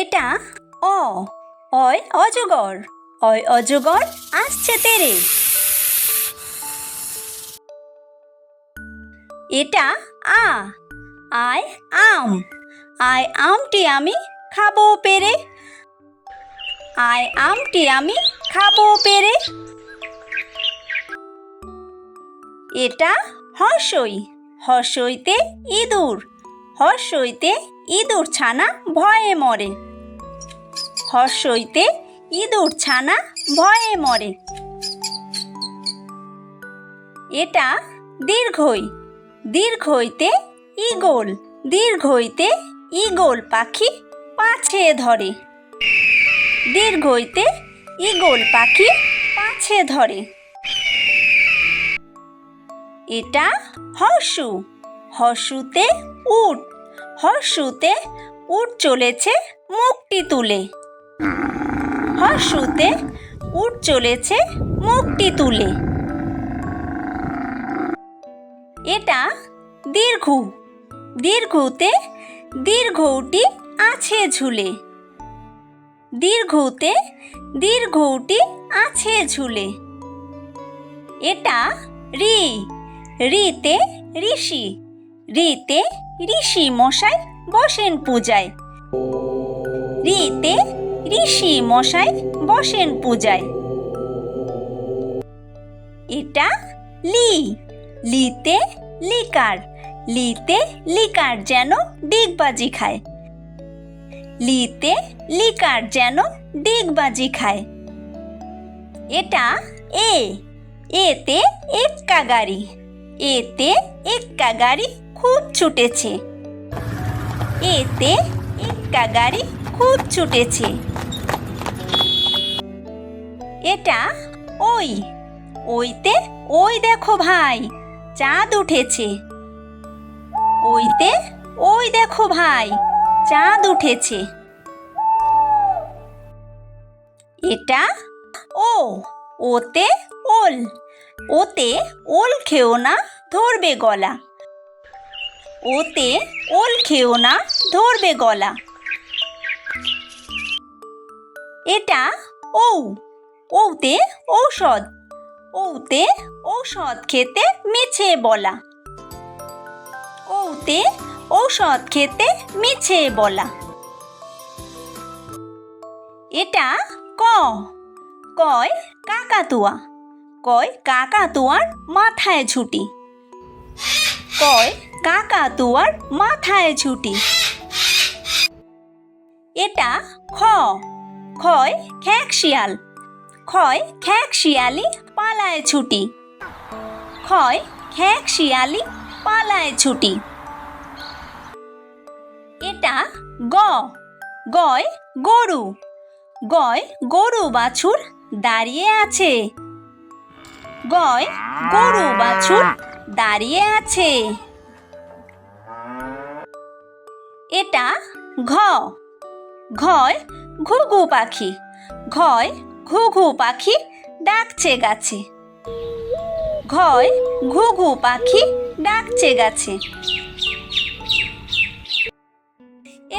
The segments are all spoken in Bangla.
এটা অ, অয় অজগর, অয় অজগর আসছে তেরে। এটা আ, আয় আম, আয় আমটি আমি খাবো পেরে, আয় আমটি আমি খাবো পেরে। এটা হর্ষই, হর্ষইতে ইঁদুর, হর্ষইতে ইঁদুর ছানা ভয়ে মরে, হর্ষইতে ইঁদুর ছানা ভয়ে মরে। এটা দীর্ঘই, দীর্ঘইতে ঈগল, দীর্ঘইতে ঈগল পাখি পাছে ধরে, দীর্ঘইতে ঈগল পাখি পাছে ধরে। এটা হর্ষু, হর্ষুতে উট, হর্ষুতে উট চলেছে মুখটি তুলে, হর্ষুতে উট চলেছে মুখটি তুলে। এটা দীর্ঘু, দীর্ঘুতে দীর্ঘউটি আছে ঝুলে, দীর্ঘুতে দীর্ঘউটি আছে ঝুলে। এটা ঋ, ঋতে ঋষি, ঋতে ঋষি মশাই বসেন পূজায়, ঋতে ঋষি মশাই বসেন পূজায়। এটা লি, লিতে লিকার, লিতে লিকার যেন ডিগবাজি খায়, লিতে লিকার যেন ডিগবাজি খায়। এটা এ, এতে এক্কা গাড়ি, এতে এক্কা গাড়ি খুব ছুটেছে, এতে এক্কা গাড়ি খুব ছুটেছে। এটা ওই, ওইতে ওই দেখো ভাই চাঁদ উঠেছে, ওইতে ওই দেখো ভাই চাঁদ উঠেছে। এটা ও, ওতে ওল, ওতে ওল খেও না ধরবে গলা, ওতে ওল খেও না ধরবে গলা। এটা ঔ, ঔতে ঔষধ, ঔতে ঔষধ খেতে মিছে বলা, ঔতে ঔষধ খেতে মিছে বলা। এটা ক, কয় কাকাতুয়া, কয় কাকাতুয়ার মাথায় ছুটি, কয় কাকাতুয়ার মাথায় ছুটি। এটা খ, খয় খ্যাঁক শিয়াল, খয় খ্যাঁক শিয়ালি পালায় ছুটি, খয় খ্যাঁক শিয়ালি পালায় ছুটি। এটা গ, গয় গরু, গয় গরু বাছুর দাঁড়িয়ে আছে, গয় গরু বাছুর দাঁড়িয়ে আছে। এটা ঘ, ঘয় ঘুঘু পাখি, ঘয় ঘুঘু পাখি ডাকছে গাছে, ঘয় ঘুঘু পাখি ডাকছে গাছে।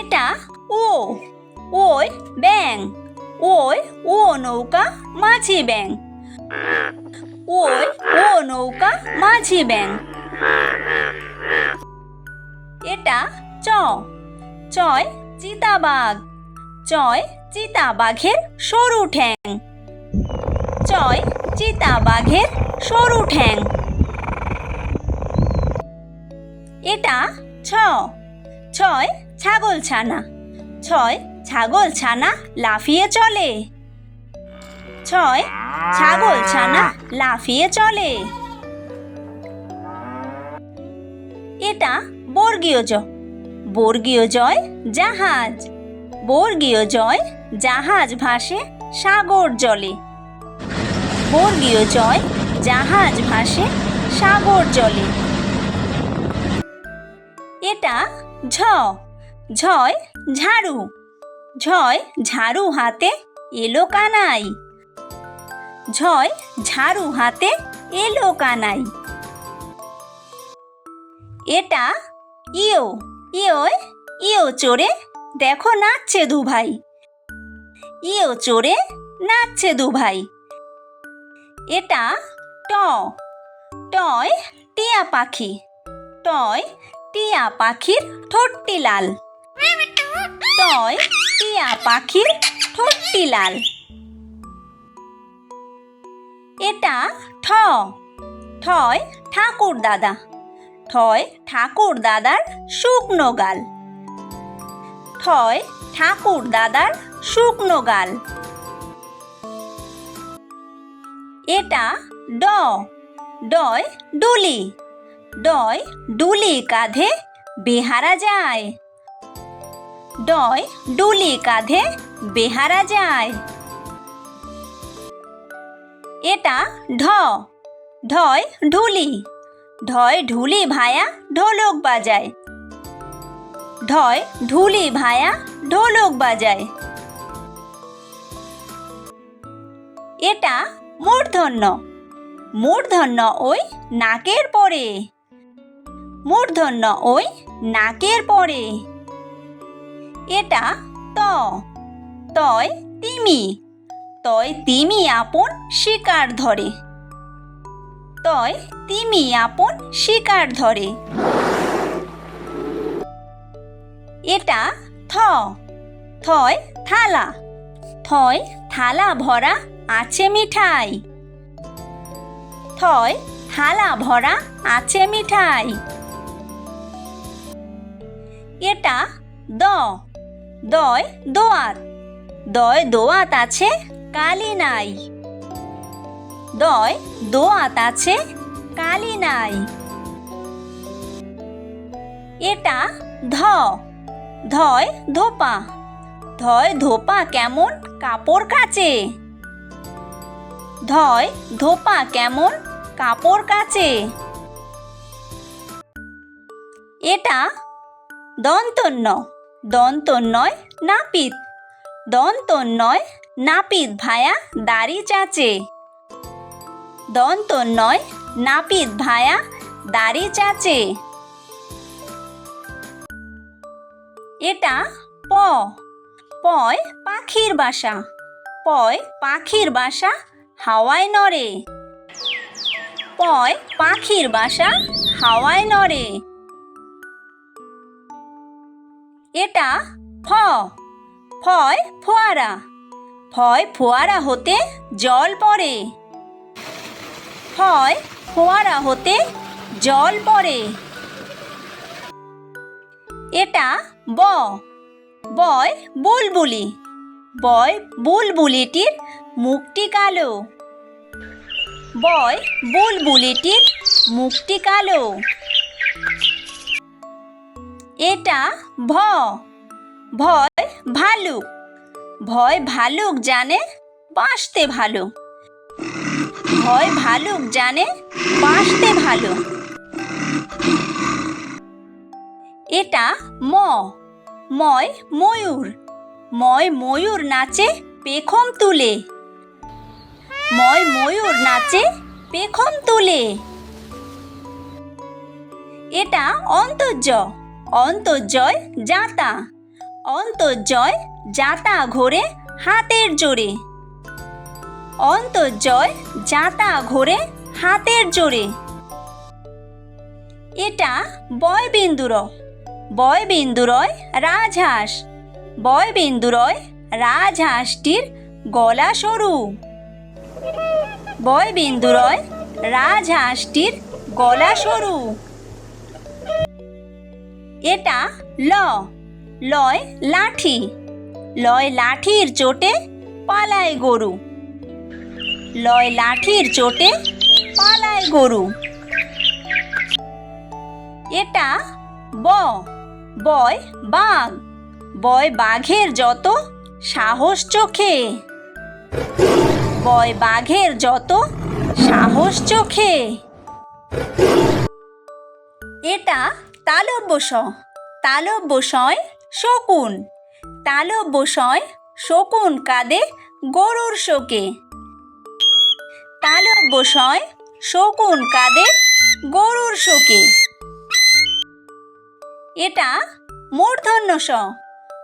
এটা ও, ওই ব্যাং, ওই ও নৌকা মাঝি ব্যাং, ওই ও নৌকা মাঝি ব্যাং। এটা চ, চয় চিতাবাঘ, চয় চিতাবাঘের সরু ঠ্যাং, চয় চিতাবাঘের সরু ঠ্যাং। এটা ছ, ছয় ছাগল ছানা, ছয় ছাগল ছানা লাফিয়ে চলে, ছয় ছাগল ছানা লাফিয়ে চলে। এটা বর্গীয় জ, বর্গীয় জয় জাহাজ, বর্গীয় জয় জাহাজ ভাসে সাগর জলে, বর্গীয় জয় জাহাজ ভাসে সাগর জলে। এটা ঝ, ঝয় ঝাড়ু, ঝয় ঝাড়ু হাতে এলো কানাই, ঝয় ঝাড়ু হাতে এলো কানাই। এটা ইয়ো, ইয়োয় ইয়ো চড়ে দেখো নাচছে দুভাই। ইয়ো চড়ে নাচছে দুভাই। এটা ট, টয় টিয়া পাখি। টয় টিয়া পাখির ঠোঁটটি লাল। টয় টিয়া পাখির ঠোঁটটি লাল। এটা ঠ, ঠয় ঠাকুর দাদা। ঠয় ঠাকুর দাদার শুকনো গাল। ঠয় ঠাকুর দাদার শুকনো গাল। এটা ড, ডয় ডুলি। ডয় ডুলি কাঁধে বেহারা যায়। ডয় ডুলি কাঁধে বেহারা যায়। এটা ঢ, ঢয় ঢুলি। ঢয় ঢুলি ভায়া ঢোলক বাজায়। ঢয় ঢুলি ভায়া ঢোলক বাজায়। এটা মূর্ধন্য, মূর্ধন্য ওই নাকের পরে। মূর্ধন্য ওই নাকের পরে। এটা ত, তয় তিমি। তয় তিমি আপন শিকার ধরে। তয় তিমি আপন শিকার ধরে। এটা থ, থয় থালা। থয় থালা ভরা আছে মিঠাই। থয় থালা ভরা আছে মিঠাই। এটা দ, দয় দোয়াত। দয় দোয়াত আছে কালি নাই। দয় দোয়াত আছে কালি নাই। এটা ধ, ধয় ধোপা। ধয় ধোপা কেমন কাপড় কাচে। ধয় ধোপা কেমন কাপড় কাচে। এটা দন্তন্য, দন্তন্যয় নাপিত। দন্তন্যয় নাপিত ভায়া দাড়ি চাচে। দন্তন্যয় নাপিত ভায়া দাড়ি চাচে। এটা প, পয় পাখির বাসা। পয় পাখির বাসা হাওয়ায় নড়ে। পয় পাখির বাসা হাওয়ায় নড়ে। এটা ফ, ফয় ফোয়ারা। ফয় ফোয়ারা হতে জল পড়ে। ফয় ফোয়ারা হতে জল পড়ে। এটা ব, বয় বুলবুলি। বয় বুলবুলিটির মুখটি কালো। বয় বুলবুলিটির মুখটি কালো। এটা ভ, ভয় ভালুক। ভয় ভালুক জানে বাঁচতে ভালো। ভয় ভালুক জানে বাঁচতে ভালো। এটা ম, ময় ময়ূর। ময় ময়ূর নাচে পেখম তুলে। ময় ময়ূর নাচে পেখম তুলে। এটা অন্তর্য, অন্তর্জয় জাঁতা। অন্তর্জয় জাঁতা ঘোরে হাতের জোরে। অন্তর্জয় জাঁতা ঘোরে হাতের জোরে। এটা বয়বিন্দুর, বয়বিন্দুরয় রাজহাঁস। বয়বিন্দুরয় রাজহাঁসটির গলা সরু। বয়বিন্দুরয় রাজহাঁসটির গলা সরু। এটা ল, লয় লাঠি। লয় লাঠির চোটে পালায় গরু। লয় লাঠির চোটে পালায় গরু। এটা ব, বয় বাঘ। বয় বাঘের যত সাহস চোখে। বয় বাঘের যত সাহস চোখে। এটা তালব্য স, তালব্য সয় শকুন। তালব্য সয় শকুন কাঁদে গরুর শোকে। তালব্য সয় শকুন কাঁদে গরুর শোকে। এটা মূর্ধন্য ষ।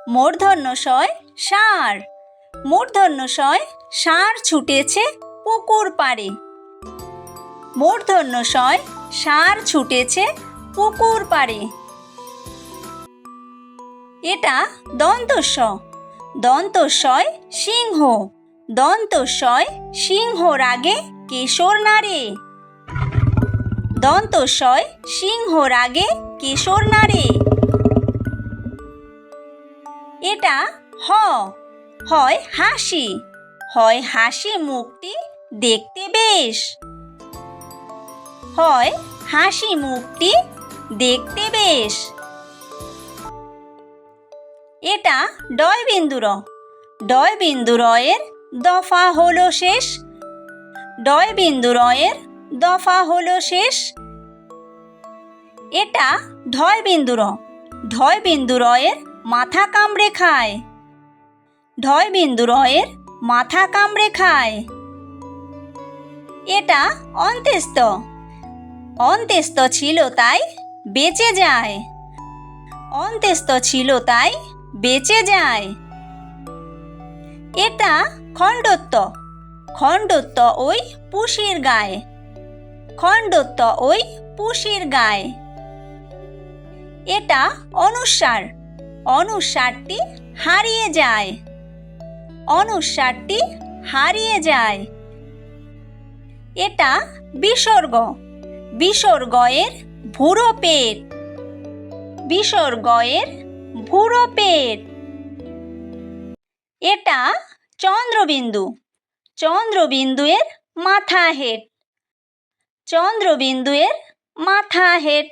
মূর্ধন্য শয় ষাঁড়। মূর্ধন্য শয় ষাঁড় ছুটেছে পুকুর পাড়ে। মূর্ধন্য শয় ষাঁড় ছুটেছে পুকুর পাড়ে। এটা দন্তস্ব। দন্তস্বয় সিংহ। দন্তস্বয় সিংহ রাগে কেশর নাড়ে। দন্তস্বয় সিংহ রাগে কেশর নাড়ে। এটা হ। হয় হাসি। হয় হাসি মুখটি দেখতে বেশ। হয় হাসি মুখটি দেখতে বেশ। এটা ডয় বিন্দু র। ডয় বিন্দু রয়ের দফা হলো শেষ। ডয় বিন্দু রয়ের দফা হলো শেষ। এটা ঢয় বিন্দু র। ঢয় বিন্দু রয়ের মাথা কামড়ে খায়। ঢয় বিন্দু রয়ের মাথা কামড়ে খায়। এটা অন্ত্যেস্ত। অন্ত্যেস্ত ছিল তাই বেঁচে যায়। অন্ত্যেস্ত ছিল তাই বেঁচে যায়। এটা খণ্ডত্ব। খণ্ডত্ব ওই পুষির গায়ে। খণ্ডত্ব ওই পুষির গায়ে। এটা অনুস্বার। অনুস্বারটি হারিয়ে যায়। অনুস্বারটি হারিয়ে যায়। এটা বিসর্গ। বিসর্গয়ের ভুরো পেট। বিসর্গয়ের ভুরো পেট। এটা চন্দ্রবিন্দু। চন্দ্রবিন্দুয়ের মাথা হেঁট। চন্দ্রবিন্দুয়ের মাথা হেঁট।